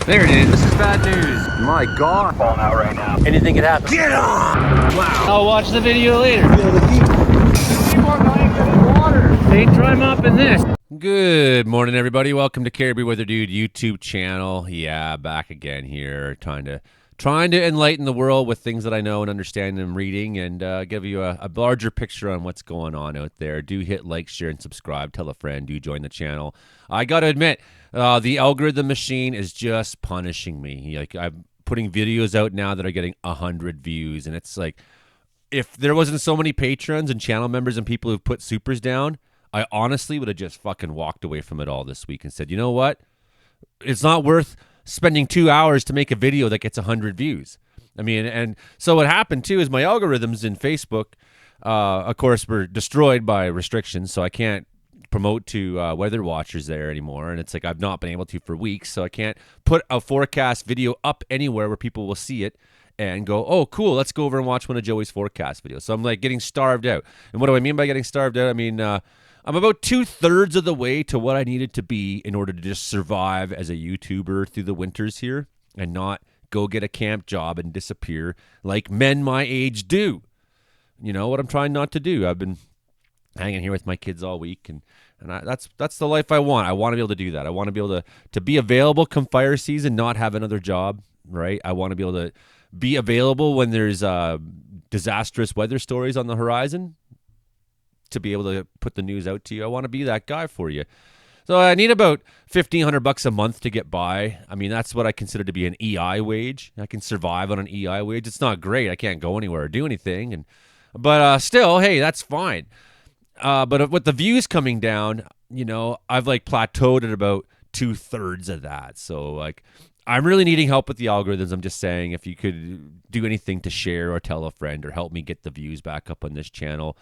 There it is. This is bad news. My God. Falling out right now. Anything could happen. Get on! Wow. I'll watch the video later. They Try mopping this. Good morning, everybody. Welcome to Caribbean Weather Dude YouTube channel. Yeah, back again here, trying to enlighten the world with things that I know and understand and reading, and give you a larger picture on what's going on out there. Do hit like, share, and subscribe. Tell a friend. Do join the channel. I got to admit, the algorithm machine is just punishing me. Like, I'm putting videos out now that are getting 100 views, and it's like, if there wasn't so many patrons and channel members and people who've put supers down, I honestly would have just fucking walked away from it all this week and said, you know what? It's not worth spending 2 hours to make a video that gets 100 views. I mean, and so what happened too is my algorithms in Facebook, of course, were destroyed by restrictions, so I can't promote to weather watchers there anymore, and it's like I've not been able to for weeks, so I can't put a forecast video up anywhere where people will see it and go, oh, cool, let's go over and watch one of Joey's forecast videos. So I'm like getting starved out. And what do I mean by getting starved out? I mean, I'm about 2/3 of the way to what I needed to be in order to just survive as a YouTuber through the winters here and not go get a camp job and disappear like men my age do. You know what I'm trying not to do? I've been hanging here with my kids all week, and that's the life I want. I want to be able to do that. I want to be able to be available come fire season, not have another job, right? I want to be able to be available when there's disastrous weather stories on the horizon, to be able to put the news out to you. I want to be that guy for you. So I need about $1,500 a month to get by. I mean, that's what I consider to be an EI wage. I can survive on an EI wage. It's not great. I can't go anywhere or do anything, but still, hey, that's fine. But with the views coming down, you know, I've like plateaued at about 2/3 of that. So like, I'm really needing help with the algorithms. I'm just saying, if you could do anything to share or tell a friend or help me get the views back up on this channel.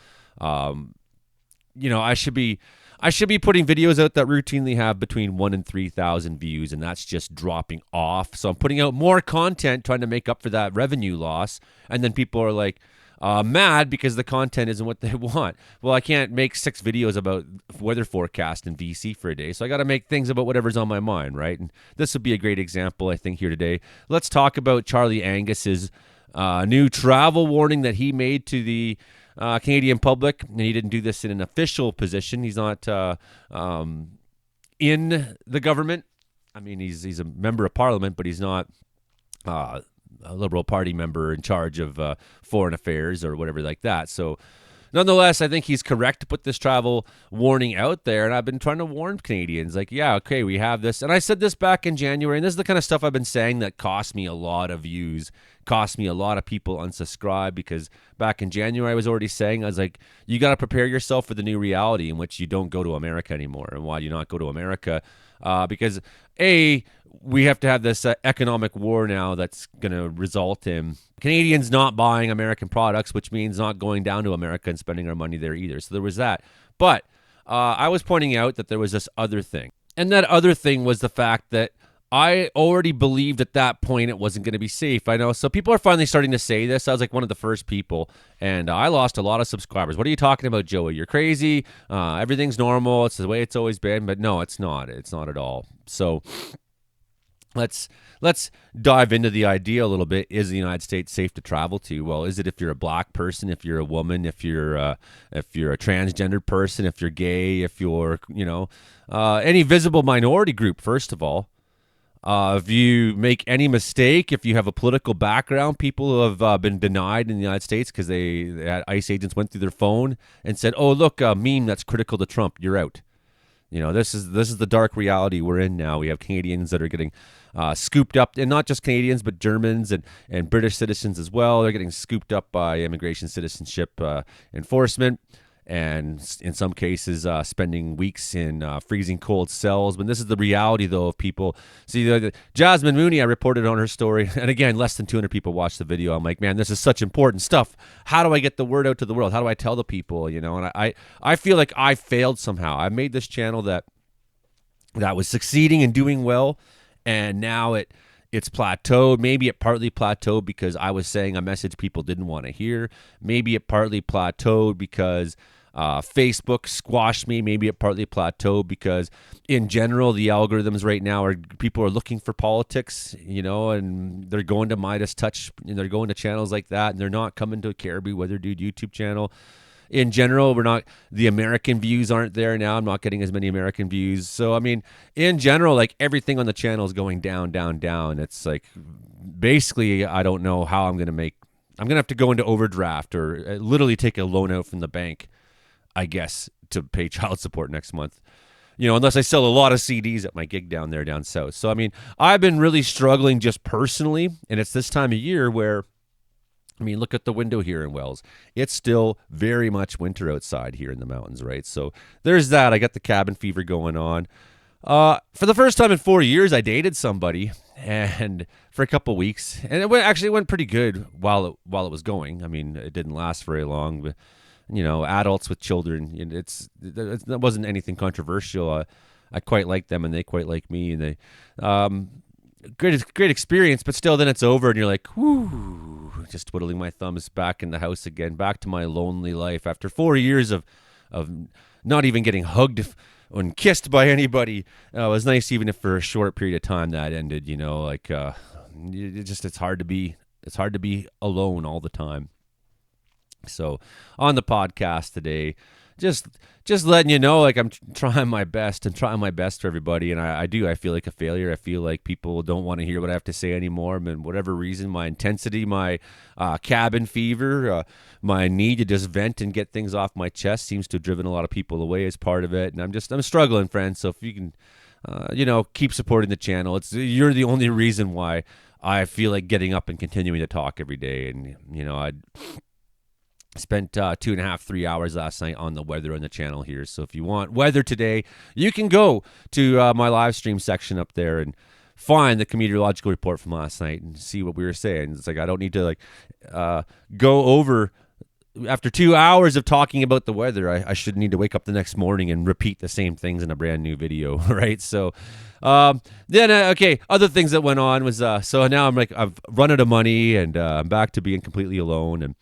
You know, I should be putting videos out that routinely have between 1,000 and 3,000 views, and that's just dropping off. So I'm putting out more content, trying to make up for that revenue loss, and then people are like mad because the content isn't what they want. Well, I can't make 6 videos about weather forecast in BC for a day, so I got to make things about whatever's on my mind, right? And this would be a great example, I think, here today. Let's talk about Charlie Angus's new travel warning that he made to the Canadian public, and he didn't do this in an official position. He's not in the government. I mean, he's a member of Parliament, but he's not a Liberal Party member in charge of foreign affairs or whatever like that. So nonetheless, I think he's correct to put this travel warning out there, and I've been trying to warn Canadians, like, yeah, okay, we have this. And I said this back in January, and this is the kind of stuff I've been saying that cost me a lot of views, cost me a lot of people unsubscribe, because back in January I was already saying, I was like, you got to prepare yourself for the new reality in which you don't go to America anymore. And why do you not go to America? Because we have to have this economic war now that's going to result in Canadians not buying American products, which means not going down to America and spending our money there either. So there was that. But I was pointing out that there was this other thing. And that other thing was the fact that I already believed at that point it wasn't going to be safe. I know. So people are finally starting to say this. I was like one of the first people, and I lost a lot of subscribers. What are you talking about, Joey? You're crazy. Everything's normal. It's the way it's always been. But no, it's not. It's not at all. So let's dive into the idea a little bit. Is the United States safe to travel to? Well, is it if you're a black person, if you're a woman, if you're a transgendered person, if you're gay, if you're, you know, any visible minority group, first of all. If you make any mistake, if you have a political background, people who have been denied in the United States because they had ICE agents went through their phone and said, oh, look, a meme that's critical to Trump, you're out. You know, this is the dark reality we're in now. We have Canadians that are getting scooped up, and not just Canadians, but Germans and British citizens as well. They're getting scooped up by immigration citizenship enforcement, and in some cases spending weeks in freezing cold cells. But this is the reality, though, of people. See, Jasmine Mooney, I reported on her story, and again, less than 200 people watched the video. I'm like, man, this is such important stuff. How do I get the word out to the world? How do I tell the people, you know? And I feel like I failed somehow. I made this channel that was succeeding and doing well, and now it's plateaued. Maybe it partly plateaued because I was saying a message people didn't want to hear. Maybe it partly plateaued because Facebook squashed me. Maybe it partly plateaued because, in general, the algorithms right now are people are looking for politics, and they're going to Midas Touch, and they're going to channels like that, and they're not coming to a Caribou Weather Dude YouTube channel. In general, the American views aren't there now. I'm not getting as many American views. So, I mean, in general, like everything on the channel is going down, down, down. It's like basically, I don't know how I'm going to have to go into overdraft or literally take a loan out from the bank, I guess, to pay child support next month. Unless I sell a lot of CDs at my gig down south. So, I mean, I've been really struggling just personally. And it's this time of year where, look at the window here in Wells. It's still very much winter outside here in the mountains, right? So there's that. I got the cabin fever going on. For the first time in 4 years, I dated somebody, and for a couple weeks, and it went pretty good while it was going. I mean, it didn't last very long, but adults with children, that wasn't anything controversial. I quite like them, and they quite like me, and they great experience. But still, then it's over, and you're like, whoo, just twiddling my thumbs back in the house again, back to my lonely life after 4 years of not even getting hugged and kissed by anybody. It was nice, even if for a short period of time that ended. It's hard to be alone all the time. So on the podcast today, just letting you know, like, I'm trying my best for everybody, and I feel like a failure. I feel like people don't want to hear what I have to say anymore, and whatever reason, my intensity, my cabin fever, my need to just vent and get things off my chest seems to have driven a lot of people away as part of it, and I'm struggling, friends. So if you can keep supporting the channel, you're the only reason why I feel like getting up and continuing to talk every day. And I spent 2.5, 3 hours last night on the weather on the channel here. So if you want weather today, you can go to my live stream section up there and find the meteorological report from last night and see what we were saying. It's like I don't need to go over. After 2 hours of talking about the weather, I should need to wake up the next morning and repeat the same things in a brand new video, right? So then other things that went on was so now I've run out of money, and I'm back to being completely alone,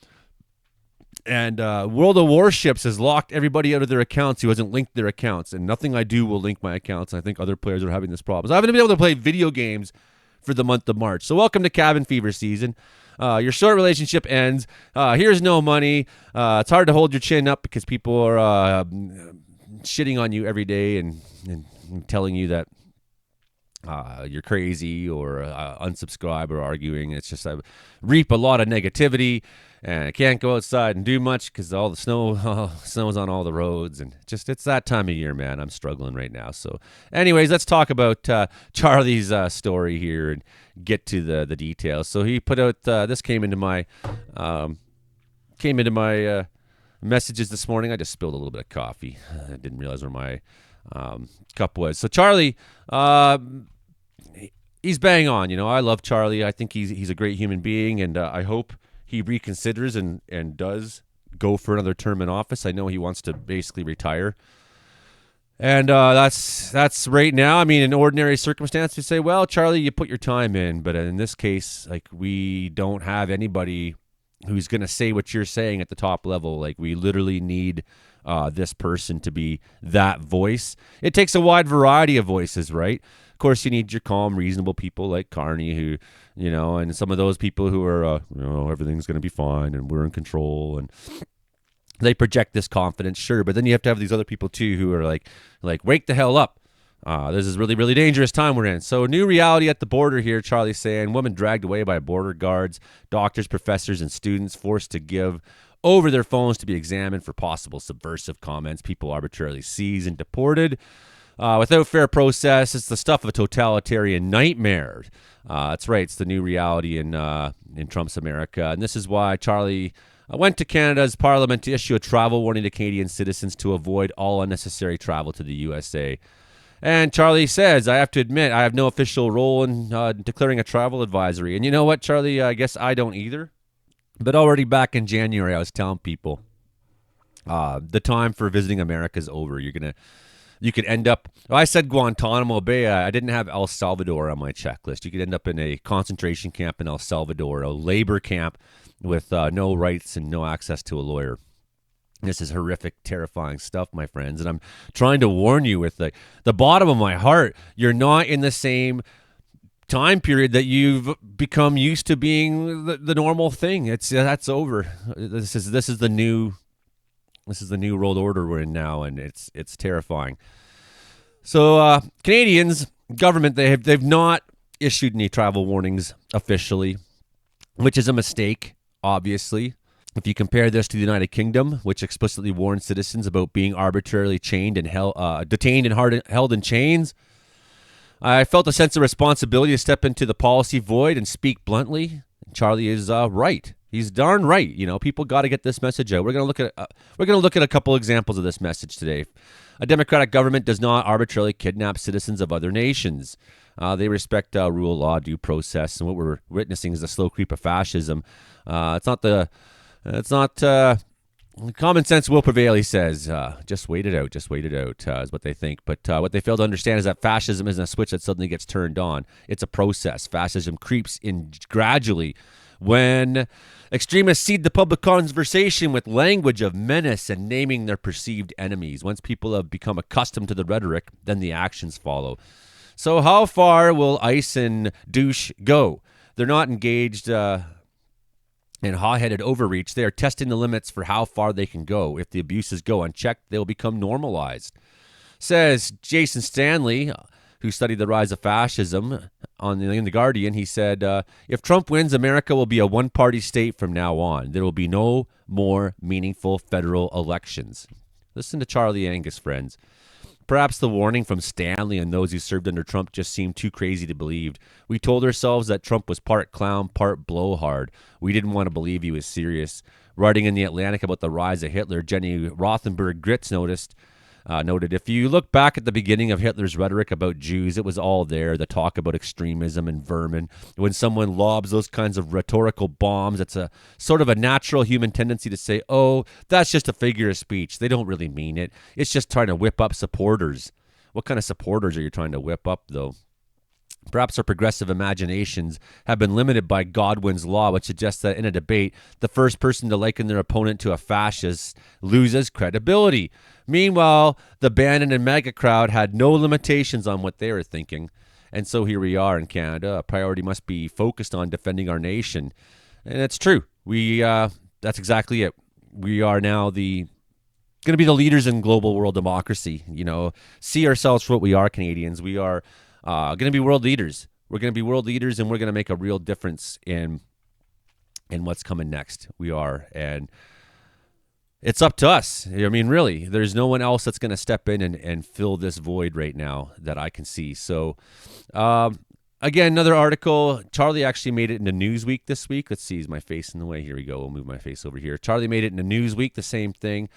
and World of Warships has locked everybody out of their accounts who hasn't linked their accounts, and nothing I do will link my accounts. And I think other players are having this problem. So I haven't been able to play video games for the month of March. So welcome to cabin fever season. Your short relationship ends. Here's no money. It's hard to hold your chin up because people are shitting on you every day and telling you that you're crazy or unsubscribe or arguing. It's just I reap a lot of negativity, and I can't go outside and do much because all the snow's on all the roads, and it's that time of year, man. I'm struggling right now. So anyways, let's talk about Charlie's story here and get to the details. So he put out this came into my messages this morning. I just spilled a little bit of coffee. I didn't realize where my cup was. So Charlie, he's bang on. I love Charlie. I think he's a great human being, and I hope he reconsiders and does go for another term in office. I know he wants to basically retire. And that's right now. In ordinary circumstances, you say, well, Charlie, you put your time in. But in this case, we don't have anybody who's going to say what you're saying at the top level. We literally need this person to be that voice. It takes a wide variety of voices, right? Of course, you need your calm, reasonable people like Carney, who, and some of those people who are, everything's going to be fine and we're in control, and they project this confidence, sure. But then you have to have these other people too who are like wake the hell up. This is really, really dangerous time we're in. So new reality at the border here, Charlie's saying. Woman dragged away by border guards, doctors, professors, and students forced to give over their phones to be examined for possible subversive comments. People arbitrarily seized and deported without fair process. It's the stuff of a totalitarian nightmare. That's right. It's the new reality in Trump's America. And this is why Charlie went to Canada's Parliament to issue a travel warning to Canadian citizens to avoid all unnecessary travel to the USA. And Charlie says, I have to admit, I have no official role in declaring a travel advisory. And you know what, Charlie? I guess I don't either. But already back in January, I was telling people the time for visiting America is over. You could end up, I said Guantanamo Bay. I didn't have El Salvador on my checklist. You could end up in a concentration camp in El Salvador, a labor camp with no rights and no access to a lawyer. This is horrific, terrifying stuff, my friends. And I'm trying to warn you with the bottom of my heart. You're not in the same time period that you've become used to being the normal thing. That's over. This is the new world order we're in now, and it's terrifying. So Canadians government they've not issued any travel warnings officially, which is a mistake, obviously. If you compare this to the United Kingdom, which explicitly warns citizens about being arbitrarily chained and detained and held in chains, I felt a sense of responsibility to step into the policy void and speak bluntly. Charlie is right. He's darn right. You know, people got to get this message out. We're going to look at a couple examples of this message today. A democratic government does not arbitrarily kidnap citizens of other nations. They respect rule of law, due process, and what we're witnessing is the slow creep of fascism. It's not common sense will prevail, he says. Just wait it out, is what they think. But what they fail to understand is that fascism isn't a switch that suddenly gets turned on. It's a process. Fascism creeps in gradually when extremists seed the public conversation with language of menace and naming their perceived enemies. Once people have become accustomed to the rhetoric, then the actions follow. So how far will ICE and douche go? They're not engaged in hot-headed overreach. They are testing the limits for how far they can go. If the abuses go unchecked, they'll become normalized. Says Jason Stanley, who studied the rise of fascism in The Guardian. He said, if Trump wins, America will be a one-party state from now on. There will be no more meaningful federal elections. Listen to Charlie Angus, friends. Perhaps the warning from Stanley and those who served under Trump just seemed too crazy to believe. We told ourselves that Trump was part clown, part blowhard. We didn't want to believe he was serious. Writing in The Atlantic about the rise of Hitler, Jenny Rothenberg-Gritz noted, if you look back at the beginning of Hitler's rhetoric about Jews, it was all there, the talk about extremism and vermin. When someone lobs those kinds of rhetorical bombs, it's a sort of a natural human tendency to say, oh, that's just a figure of speech. They don't really mean it. It's just trying to whip up supporters. What kind of supporters are you trying to whip up, though? Perhaps our progressive imaginations have been limited by Godwin's law, which suggests that in a debate, the first person to liken their opponent to a fascist loses credibility. Meanwhile, the Bannon and MAGA crowd had no limitations on what they were thinking. And so here we are in Canada. A priority must be focused on defending our nation. And it's true. That's exactly it. We are now going to be the leaders in global world democracy. You know, see ourselves for what we are, Canadians. We are going to be world leaders. We're going to be world leaders, and we're going to make a real difference in what's coming next. We are, and it's up to us. I mean, really, there's no one else that's going to step in and fill this void right now that I can see. So, again, another article. Charlie actually made it into Newsweek this week. Let's see, is my face in the way? Here we go. We'll move my face over here. Charlie made it into Newsweek, the same thing.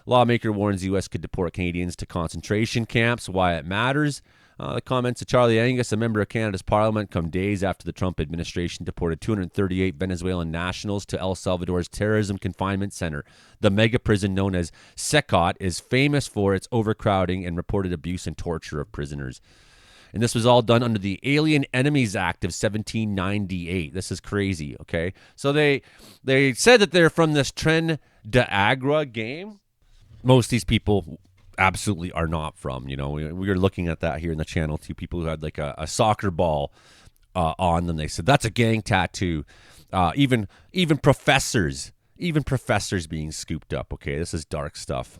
Lawmaker warns the U.S. could deport Canadians to concentration camps. Why it matters. The comments of Charlie Angus, a member of Canada's Parliament, come days after the Trump administration deported 238 Venezuelan nationals to El Salvador's terrorism confinement center. The mega prison known as SECOT is famous for its overcrowding and reported abuse and torture of prisoners. And this was all done under the Alien Enemies Act of 1798. This is crazy, okay? So they said that they're from this Tren de Agua game. Most of these people absolutely are not from, you know, we were looking at that here in the channel. Two people who had like a soccer ball on them. They said that's a gang tattoo. Even professors being scooped up. Okay, this is dark stuff.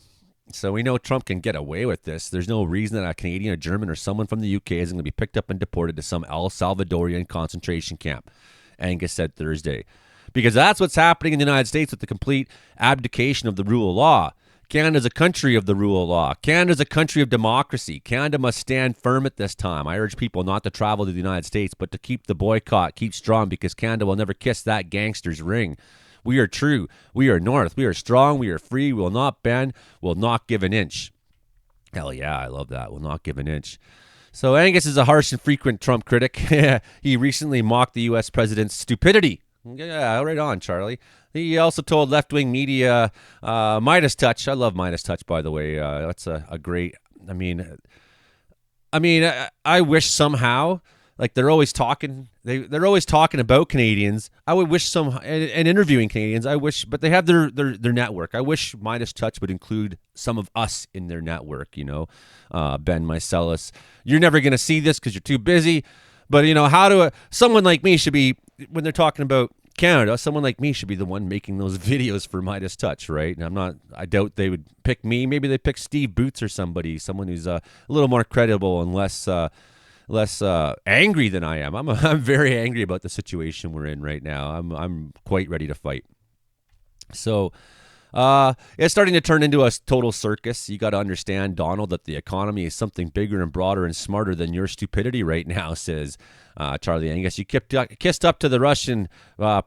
So we know Trump can get away with this. There's no reason that a Canadian, a German, or someone from the UK is going to be picked up and deported to some El Salvadorian concentration camp, Angus said Thursday. Because that's what's happening in the United States with the complete abdication of the rule of law. Canada's a country of the rule of law. Canada's a country of democracy. Canada must stand firm at this time. I urge people not to travel to the United States, but to keep the boycott, keep strong, because Canada will never kiss that gangster's ring. We are true. We are North. We are strong. We are free. We will not bend. We'll not give an inch. Hell yeah, I love that. We'll not give an inch. So Angus is a harsh and frequent Trump critic. He recently mocked the U.S. president's stupidity. Yeah, right on, Charlie. He also told left-wing media, Midas Touch. I love Midas Touch, by the way. That's a great. I mean, I wish somehow Like they're always talking. They're always talking about Canadians. I would wish and interviewing Canadians. I wish, but they have their network. I wish Midas Touch would include some of us in their network. Ben Mycelis. You're never going to see this because you're too busy. But someone like me should be, when they're talking about Canada, someone like me should be the one making those videos for Midas Touch, right? And I doubt they would pick me. Maybe they pick Steve Boots or someone who's a little more credible and less angry than I am. I'm very angry about the situation we're in right now. I'm quite ready to fight. So it's starting to turn into a total circus. You got to understand, Donald, that the economy is something bigger and broader and smarter than your stupidity right now, says Charlie Angus. You kissed up to the Russian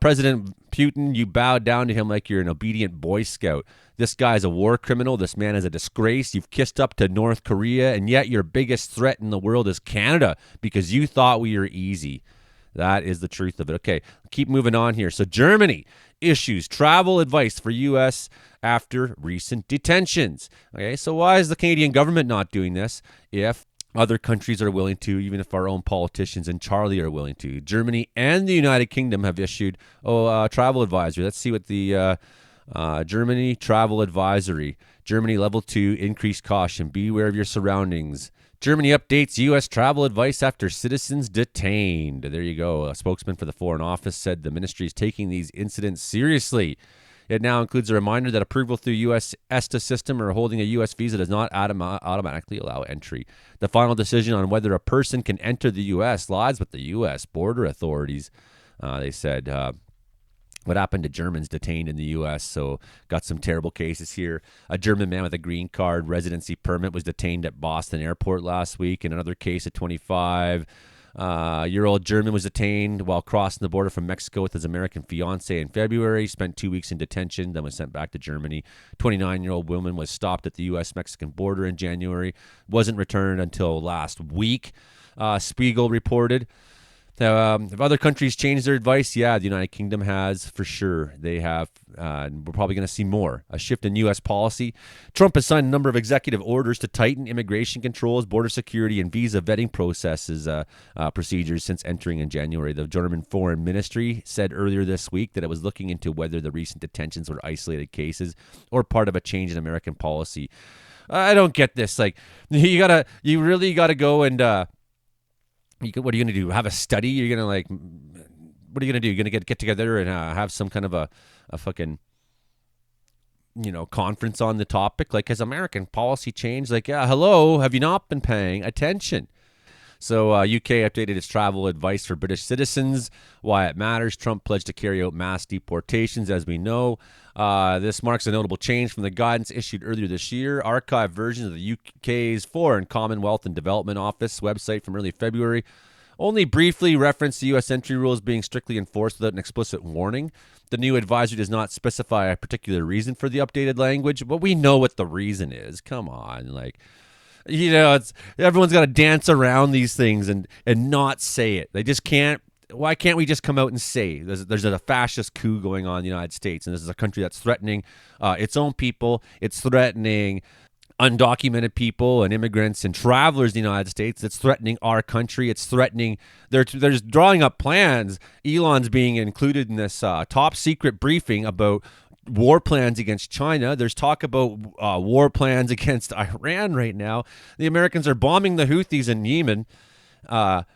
President Putin. You bowed down to him like you're an obedient Boy Scout. This guy's a war criminal. This man is a disgrace. You've kissed up to North Korea, and yet your biggest threat in the world is Canada because you thought we were easy. That is the truth of it. Okay, keep moving on here. So Germany issues travel advice for U.S. after recent detentions. Okay, so why is the Canadian government not doing this if other countries are willing to, even if our own politicians and Charlie are willing to? Germany and the United Kingdom have issued travel advisory. Let's see what the Germany travel advisory. Germany level 2, increased caution. Beware of your surroundings. Germany updates U.S. travel advice after citizens detained. There you go. A spokesman for the Foreign Office said the ministry is taking these incidents seriously. It now includes a reminder that approval through U.S. ESTA system or holding a U.S. visa does not automatically allow entry. The final decision on whether a person can enter the U.S. lies with the U.S. border authorities. They said what happened to Germans detained in the U.S. So got some terrible cases here. A German man with a green card residency permit was detained at Boston Airport last week. In another case, a 25-year-old German was detained while crossing the border from Mexico with his American fiancée in February. He spent 2 weeks in detention, then was sent back to Germany. 29-year-old woman was stopped at the U.S.-Mexican border in January. Wasn't returned until last week, Spiegel reported. Have other countries changed their advice? Yeah, the United Kingdom has, for sure. They have. We're probably going to see more. A shift in U.S. policy. Trump has signed a number of executive orders to tighten immigration controls, border security, and visa vetting procedures since entering in January. The German Foreign Ministry said earlier this week that it was looking into whether the recent detentions were isolated cases or part of a change in American policy. I don't get this. Like, you really gotta go and. What are you going to do? Have a study? You're going to what are you going to do? You're going to get together and have some kind of a fucking, conference on the topic? Like, has American policy changed? Like, yeah, hello, have you not been paying attention? So UK updated its travel advice for British citizens. Why it matters. Trump pledged to carry out mass deportations, as we know. This marks a notable change from the guidance issued earlier this year. Archived versions of the UK's Foreign, Commonwealth and Development Office website from early February only briefly referenced the U.S. entry rules being strictly enforced without an explicit warning. The new advisory does not specify a particular reason for the updated language, but we know what the reason is. Come on, everyone's got to dance around these things and not say it. They just can't. Why can't we just come out and say there's a fascist coup going on in the United States, and this is a country that's threatening its own people. It's threatening undocumented people and immigrants and travelers in the United States. It's threatening our country. It's threatening. They're drawing up plans. Elon's being included in this top secret briefing about war plans against China. There's talk about war plans against Iran right now. The Americans are bombing the Houthis in Yemen.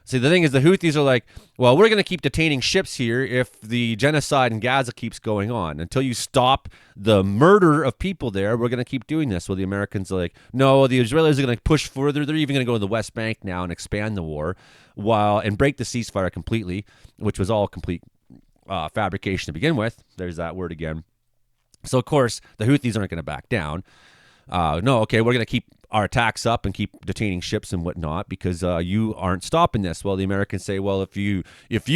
See, the thing is, the Houthis are like, well, we're going to keep detaining ships here if the genocide in Gaza keeps going on. Until you stop the murder of people there, we're going to keep doing this. Well, the Americans are like, no, the Israelis are going to push further. They're even going to go to the West Bank now and expand the war and break the ceasefire completely, which was all complete fabrication to begin with. There's that word again. So, of course, the Houthis aren't going to back down. We're going to keep our attacks up and keep detaining ships and whatnot because you aren't stopping this. Well, the Americans say, well, if you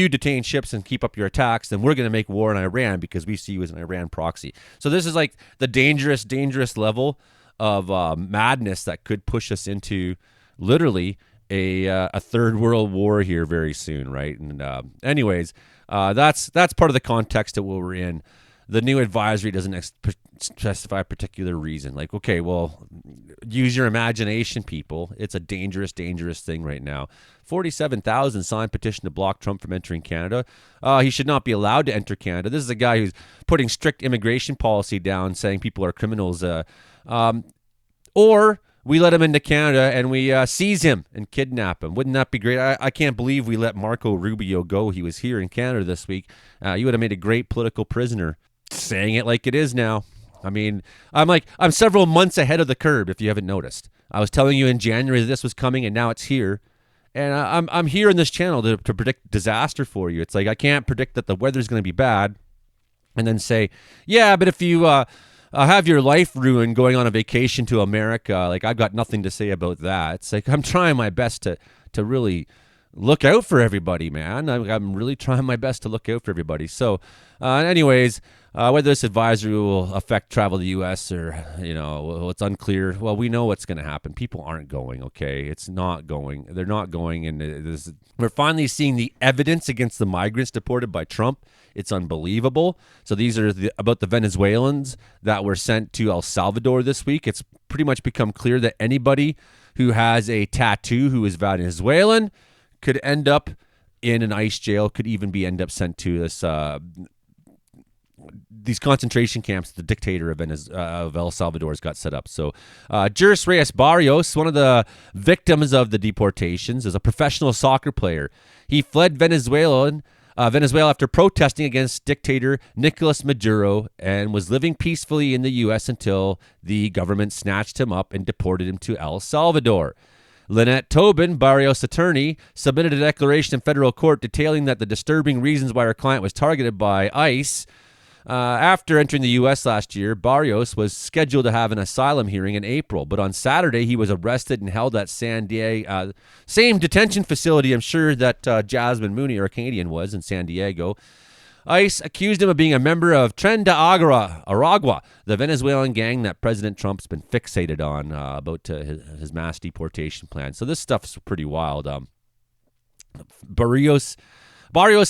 detain ships and keep up your attacks, then we're going to make war in Iran because we see you as an Iran proxy. So this is like the dangerous level of madness that could push us into literally a third world war here very soon, right? And anyways, that's part of the context that we're in. the new advisory doesn't specify a particular reason. Like, okay, well, use your imagination, people. It's a dangerous, dangerous thing right now. 47,000 signed petition to block Trump from entering Canada. He should not be allowed to enter Canada. This is a guy who's putting strict immigration policy down, saying people are criminals. Or we let him into Canada and we seize him and kidnap him. Wouldn't that be great? I can't believe we let Marco Rubio go. He was here in Canada this week. You would have made a great political prisoner. Saying it like it is now. I mean, I'm several months ahead of the curve, if you haven't noticed. I was telling you in January that this was coming, and now it's here. And I'm here in this channel to predict disaster for you. It's like I can't predict that the weather's going to be bad and then say, yeah, but if you have your life ruined going on a vacation to America, like I've got nothing to say about that. It's like I'm trying my best to really look out for everybody, man. I'm really trying my best to look out for everybody. So anyways, whether this advisory will affect travel to the U.S. or, it's unclear. Well, we know what's going to happen. People aren't going, okay? It's not going. They're not going. And we're finally seeing the evidence against the migrants deported by Trump. It's unbelievable. So these are about the Venezuelans that were sent to El Salvador this week. It's pretty much become clear that anybody who has a tattoo who is Venezuelan could end up in an ICE jail, could even end up sent to this these concentration camps the dictator of El Salvador has got set up. So Juris Reyes Barrios, one of the victims of the deportations, is a professional soccer player. He fled Venezuela after protesting against dictator Nicolas Maduro and was living peacefully in the U.S. until the government snatched him up and deported him to El Salvador. Lynette Tobin, Barrios' attorney, submitted a declaration in federal court detailing that the disturbing reasons why her client was targeted by ICE. After entering the U.S. last year, Barrios was scheduled to have an asylum hearing in April, but on Saturday he was arrested and held at San Diego, same detention facility I'm sure that Jasmine Mooney, our Canadian, was in San Diego. ICE accused him of being a member of Tren de Aragua, the Venezuelan gang that President Trump's been fixated on about his mass deportation plan. So this stuff's pretty wild. Barrios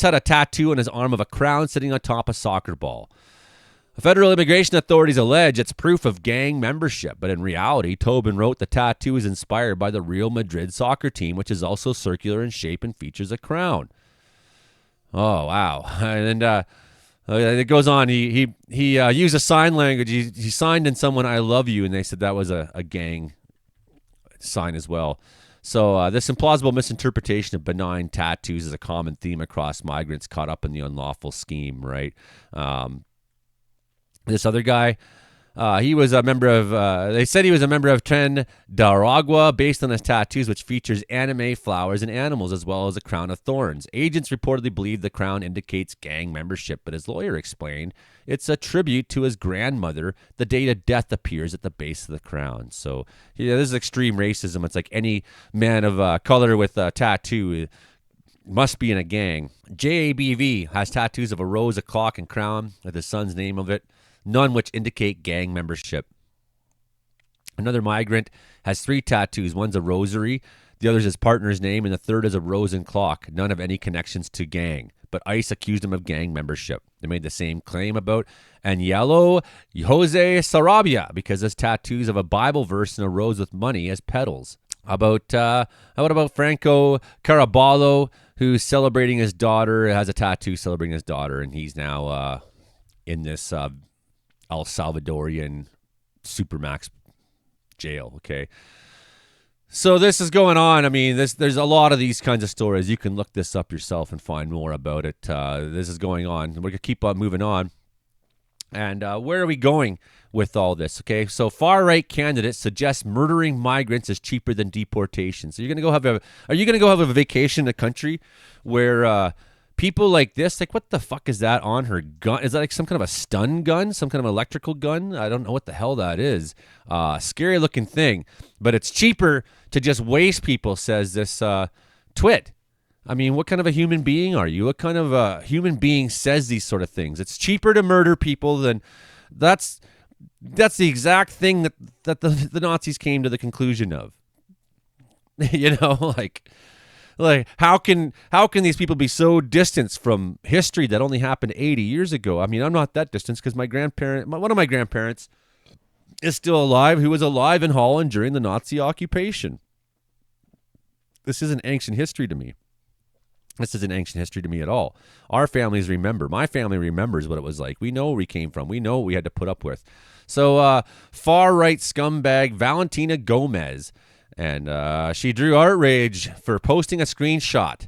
had a tattoo on his arm of a crown sitting on top of a soccer ball. Federal immigration authorities allege it's proof of gang membership, but in reality, Tobin wrote the tattoo is inspired by the Real Madrid soccer team, which is also circular in shape and features a crown. Oh, wow. And it goes on. He used a sign language. He signed in someone, I love you, and they said that was a gang sign as well. So this implausible misinterpretation of benign tattoos is a common theme across migrants caught up in the unlawful scheme, right? This other guy, he was a member of, they said he was a member of Tren de Aragua based on his tattoos, which features anime flowers and animals, as well as a crown of thorns. Agents reportedly believe the crown indicates gang membership, but his lawyer explained it's a tribute to his grandmother. The date of death appears at the base of the crown. So, this is extreme racism. It's like any man of color with a tattoo must be in a gang. JABV has tattoos of a rose, a clock, and crown with his son's name of it, none which indicate gang membership. Another migrant has 3 tattoos. One's a rosary, the other's his partner's name, and the third is a rose and clock. None have any connections to gang, but ICE accused him of gang membership. They made the same claim about Aniello Jose Sarabia because his tattoos of a Bible verse and a rose with money as petals. How about Franco Caraballo, who's celebrating his daughter, has a tattoo celebrating his daughter, and he's now in this El Salvadorian Supermax jail, okay? So this is going on. I mean, there's a lot of these kinds of stories. You can look this up yourself and find more about it. This is going on. We're going to keep on moving on. And where are we going with all this? Okay, so far-right candidates suggest murdering migrants is cheaper than deportation. So are you going to go have a vacation in a country where people like this, like, what the fuck is that on her gun? Is that like some kind of a stun gun? Some kind of electrical gun? I don't know what the hell that is. Scary looking thing. But it's cheaper to just waste people, says this twit. I mean, what kind of a human being are you? What kind of a human being says these sort of things? It's cheaper to murder people than... That's the exact thing that the Nazis came to the conclusion of. Like... Like, how can these people be so distant from history that only happened 80 years ago? I mean, I'm not that distant because one of my grandparents is still alive, who was alive in Holland during the Nazi occupation. This isn't ancient history to me. This isn't ancient history to me at all. Our families remember. My family remembers what it was like. We know where we came from. We know what we had to put up with. So far-right scumbag Valentina Gomez, and she drew outrage for posting a screenshot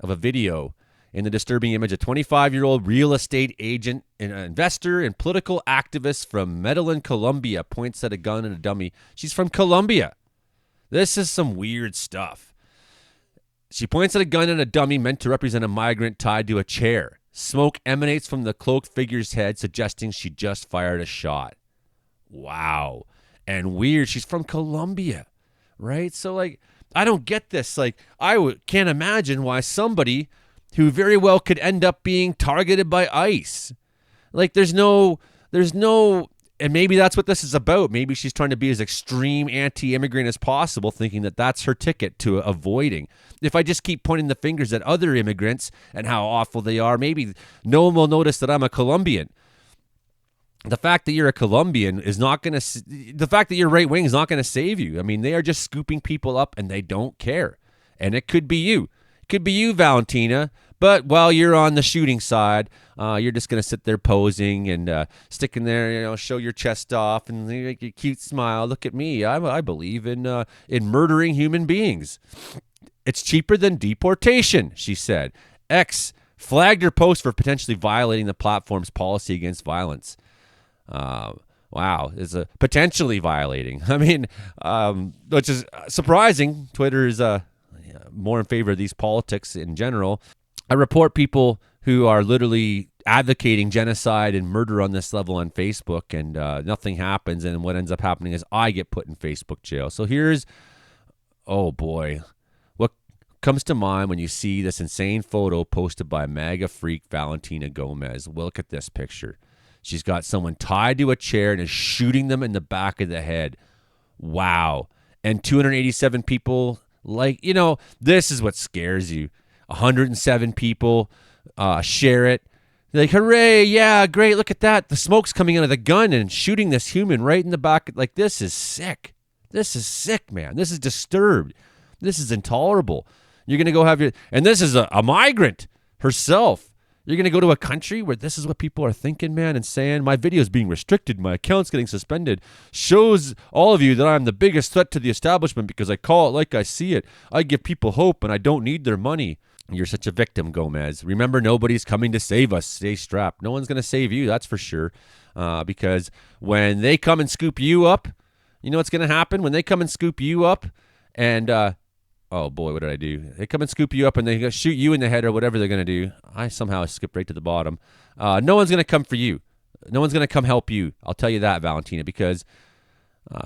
of a video in the disturbing image. A 25-year-old real estate agent, an investor, and political activist from Medellin, Colombia points at a gun and a dummy. She's from Colombia. This is some weird stuff. She points at a gun and a dummy meant to represent a migrant tied to a chair. Smoke emanates from the cloaked figure's head, suggesting she just fired a shot. Wow. And weird, she's from Colombia, right? So, like, I don't get this. Like, can't imagine why somebody who very well could end up being targeted by ICE. Like, there's no, and maybe that's what this is about. Maybe she's trying to be as extreme anti-immigrant as possible, thinking that that's her ticket to avoiding. If I just keep pointing the fingers at other immigrants and how awful they are, maybe no one will notice that I'm a Colombian. The fact that you're a Colombian is not going to, the fact that you're right wing is not going to save you. I mean, they are just scooping people up and they don't care. And it could be you. It could be you, Valentina. But while you're on the shooting side, you're just going to sit there posing and sticking there, show your chest off and make a cute smile. Look at me. I believe in murdering human beings. It's cheaper than deportation, she said. X flagged her post for potentially violating the platform's policy against violence. Wow, is potentially violating. I mean, which is surprising. Twitter is more in favor of these politics in general. I report people who are literally advocating genocide and murder on this level on Facebook, and nothing happens. And what ends up happening is I get put in Facebook jail. So here's, oh boy, what comes to mind when you see this insane photo posted by MAGA freak Valentina Gomez. Well, look at this picture. She's got someone tied to a chair and is shooting them in the back of the head. Wow. And 287 people, this is what scares you. 107 people share it. They're like, hooray, yeah, great, look at that. The smoke's coming out of the gun and shooting this human right in the back. Like, this is sick. This is sick, man. This is disturbed. This is intolerable. You're going to go and this is a migrant herself. You're going to go to a country where this is what people are thinking, man, and saying, my video is being restricted, my account's getting suspended, shows all of you that I'm the biggest threat to the establishment because I call it like I see it. I give people hope and I don't need their money. You're such a victim, Gomez. Remember, nobody's coming to save us. Stay strapped. No one's going to save you, that's for sure. Because when they come and scoop you up, you know what's going to happen? When they come and scoop you up and... oh boy, what did I do? They come and scoop you up and they shoot you in the head or whatever they're going to do. I somehow skipped right to the bottom. No one's going to come for you. No one's going to come help you. I'll tell you that, Valentina, because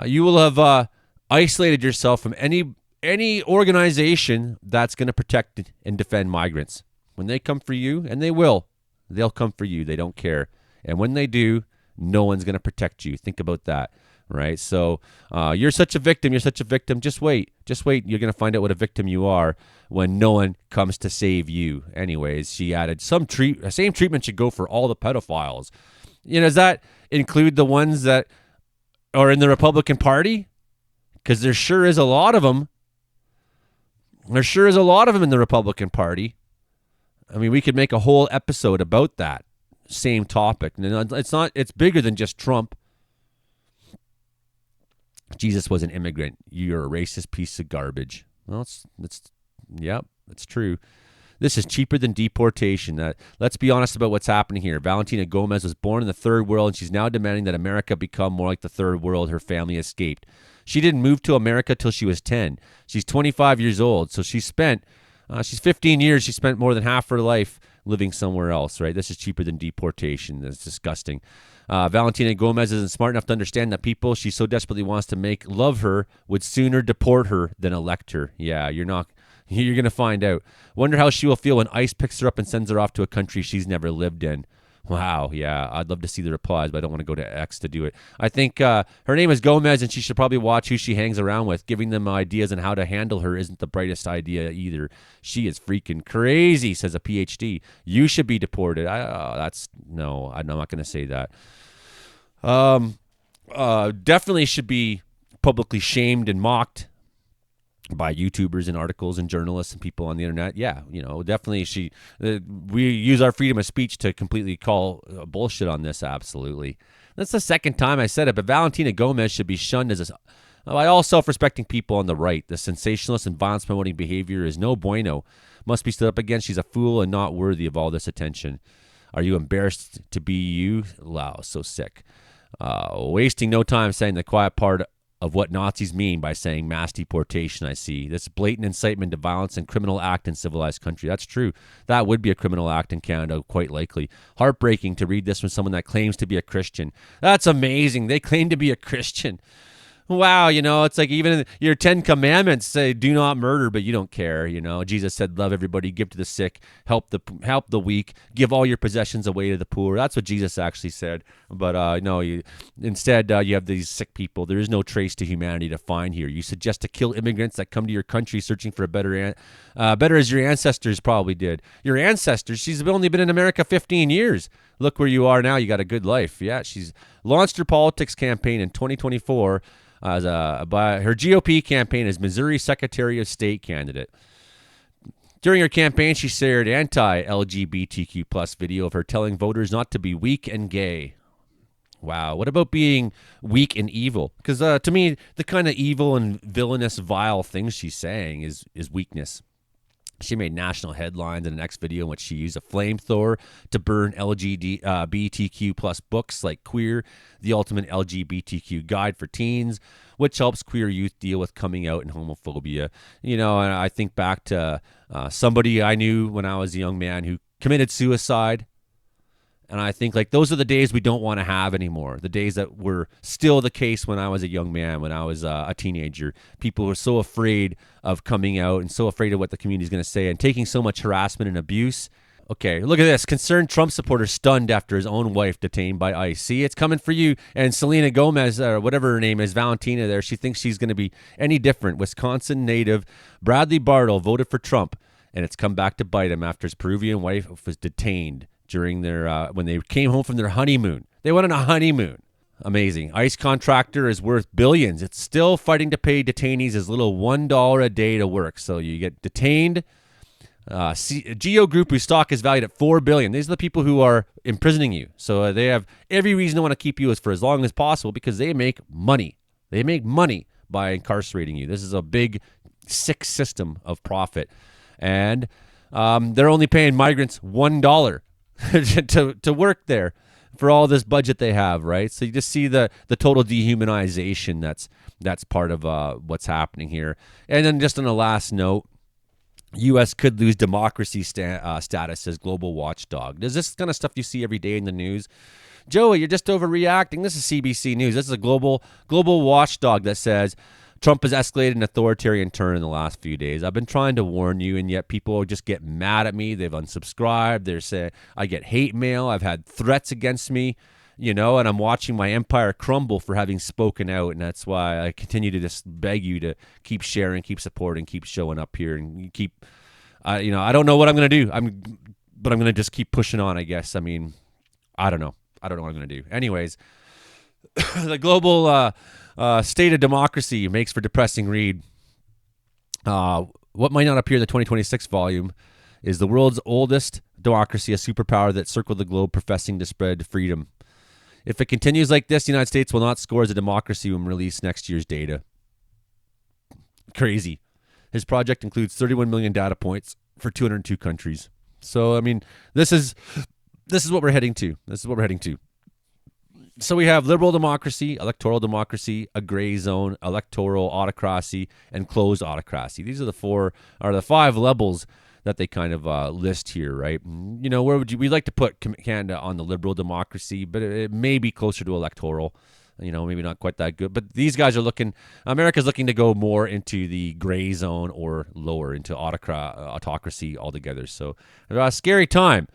you will have isolated yourself from any organization that's going to protect and defend migrants. When they come for you, and they'll come for you. They don't care. And when they do, no one's going to protect you. Think about that. Right. So you're such a victim. You're such a victim. Just wait. You're going to find out what a victim you are when no one comes to save you. Anyways, she added same treatment should go for all the pedophiles. Does that include the ones that are in the Republican Party? Because there sure is a lot of them. There sure is a lot of them in the Republican Party. I mean, we could make a whole episode about that same topic. And it's bigger than just Trump. Jesus was an immigrant. You're a racist piece of garbage. Well, it's true. This is cheaper than deportation. Let's be honest about what's happening here. Valentina Gomez was born in the third world, and she's now demanding that America become more like the third world her family escaped. She didn't move to America till she was 10. She's 25 years old, so she's 15 years. She spent more than half her life living somewhere else, right? This is cheaper than deportation. That's disgusting. Valentina Gomez isn't smart enough to understand that people she so desperately wants to make love her would sooner deport her than elect her. Yeah, you're going to find out. Wonder how she will feel when ICE picks her up and sends her off to a country she's never lived in. Wow, yeah, I'd love to see the replies, but I don't want to go to X to do it. I think her name is Gomez, and she should probably watch who she hangs around with. Giving them ideas on how to handle her isn't the brightest idea either. She is freaking crazy, says a PhD. You should be deported. No, I'm not going to say that. Definitely should be publicly shamed and mocked by YouTubers and articles and journalists and people on the internet. Yeah, definitely we use our freedom of speech to completely call bullshit on this. Absolutely. That's the second time I said it, but Valentina Gomez should be shunned by all self-respecting people on the right. The sensationalist and violence-promoting behavior is no bueno. Must be stood up against. She's a fool and not worthy of all this attention. Are you embarrassed to be you? Wow, so sick. Wasting no time saying the quiet part of what Nazis mean by saying mass deportation. I see this blatant incitement to violence and criminal act in civilized country. That's true. That would be a criminal act in Canada, quite likely. Heartbreaking to read this from someone that claims to be a Christian. That's amazing. They claim to be a Christian. Wow, it's like even your 10 commandments say do not murder, but you don't care. Jesus said, love everybody, give to the sick, help the weak, give all your possessions away to the poor. That's what Jesus actually said. But no, instead you have these sick people. There is no trace to humanity to find here. You suggest to kill immigrants that come to your country searching for a better as your ancestors probably did. Your ancestors, she's only been in America 15 years. Look where you are now. You got a good life. Yeah, she's launched her politics campaign in 2024 by her GOP campaign as Missouri Secretary of State candidate. During her campaign, she shared anti-LGBTQ plus video of her telling voters not to be weak and gay. Wow, what about being weak and evil? Because to me, the kind of evil and villainous, vile things she's saying is weakness. She made national headlines in an X video in which she used a flamethrower to burn LGBTQ plus books like Queer, the Ultimate LGBTQ Guide for Teens, which helps queer youth deal with coming out and homophobia. And I think back to somebody I knew when I was a young man who committed suicide. And I think those are the days we don't want to have anymore. The days that were still the case when I was a young man, when I was a teenager. People were so afraid of coming out and so afraid of what the community is going to say and taking so much harassment and abuse. Okay, look at this. Concerned Trump supporter stunned after his own wife detained by ICE. See, it's coming for you. And Selena Gomez, or whatever her name is, Valentina there, she thinks she's going to be any different. Wisconsin native Bradley Bartle voted for Trump, and it's come back to bite him after his Peruvian wife was detained during their when they came home from their honeymoon. They went on a honeymoon. Amazing. ICE contractor is worth billions. It's still fighting to pay detainees as little $1 a day to work. So you get detained. Geo Group, whose stock is valued at $4 billion. These are the people who are imprisoning you. So they have every reason to want to keep you for as long as possible because they make money. They make money by incarcerating you. This is a big, sick system of profit. And they're only paying migrants $1 to work there for all this budget they have, right? So you just see the total dehumanization that's part of what's happening here. And then just on a last note, U.S. could lose democracy status as global watchdog. Is this kind of stuff you see every day in the news? Joey, you're just overreacting. This is CBC News. This is a global watchdog that says Trump has escalated an authoritarian turn in the last few days. I've been trying to warn you, and yet people just get mad at me. They've unsubscribed. They're saying I get hate mail. I've had threats against me, and I'm watching my empire crumble for having spoken out. And that's why I continue to just beg you to keep sharing, keep supporting, keep showing up here, and keep. I don't know what I'm going to do. But I'm going to just keep pushing on, I guess. I mean, I don't know. I don't know what I'm going to do. Anyways, the global state of democracy makes for depressing read. What might not appear in the 2026 volume is the world's oldest democracy, a superpower that circled the globe professing to spread freedom. If it continues like this, the United States will not score as a democracy when we release next year's data. Crazy. His project includes 31 million data points for 202 countries. So, I mean, this is what we're heading to. So we have liberal democracy, electoral democracy, a gray zone, electoral autocracy, and closed autocracy. These are the five levels that they kind of list here, right? Where would we'd like to put Canada on the liberal democracy, but it may be closer to electoral. Maybe not quite that good. But these guys America's looking to go more into the gray zone or lower into autocracy altogether. So scary time.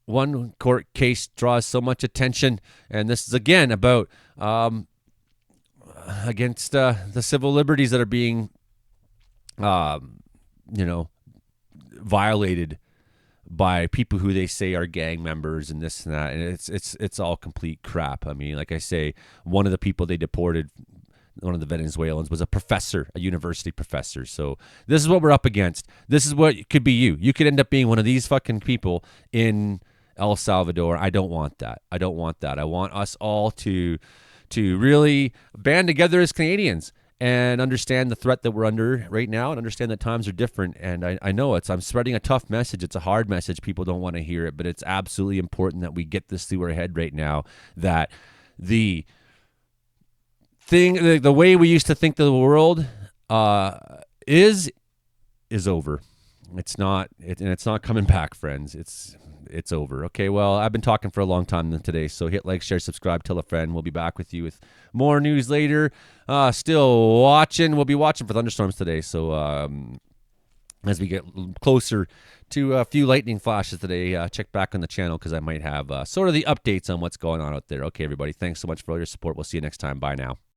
one court case draws so much attention, and this is again about against the civil liberties that are being, violated by people who they say are gang members and this and that, and it's all complete crap. I mean, like I say, one of the people they deported, one of the Venezuelans, was a professor, a university professor. So this is what we're up against. This is what could be you. You could end up being one of these fucking people in El Salvador. I don't want that. I don't want that. I want us all to really band together as Canadians and understand the threat that we're under right now, and understand that times are different. And I know I'm spreading a tough message. It's a hard message. People don't want to hear it, but it's absolutely important that we get this through our head right now, that the way we used to think the world is over. It's not, and it's not coming back, friends. It's over. Okay, well, I've been talking for a long time today, so hit like, share, subscribe, tell a friend. We'll be back with you with more news later. Still watching. We'll be watching for thunderstorms today, so as we get closer to a few lightning flashes today, check back on the channel, because I might have sort of the updates on what's going on out there. Okay, everybody, thanks so much for all your support. We'll see you next time. Bye now.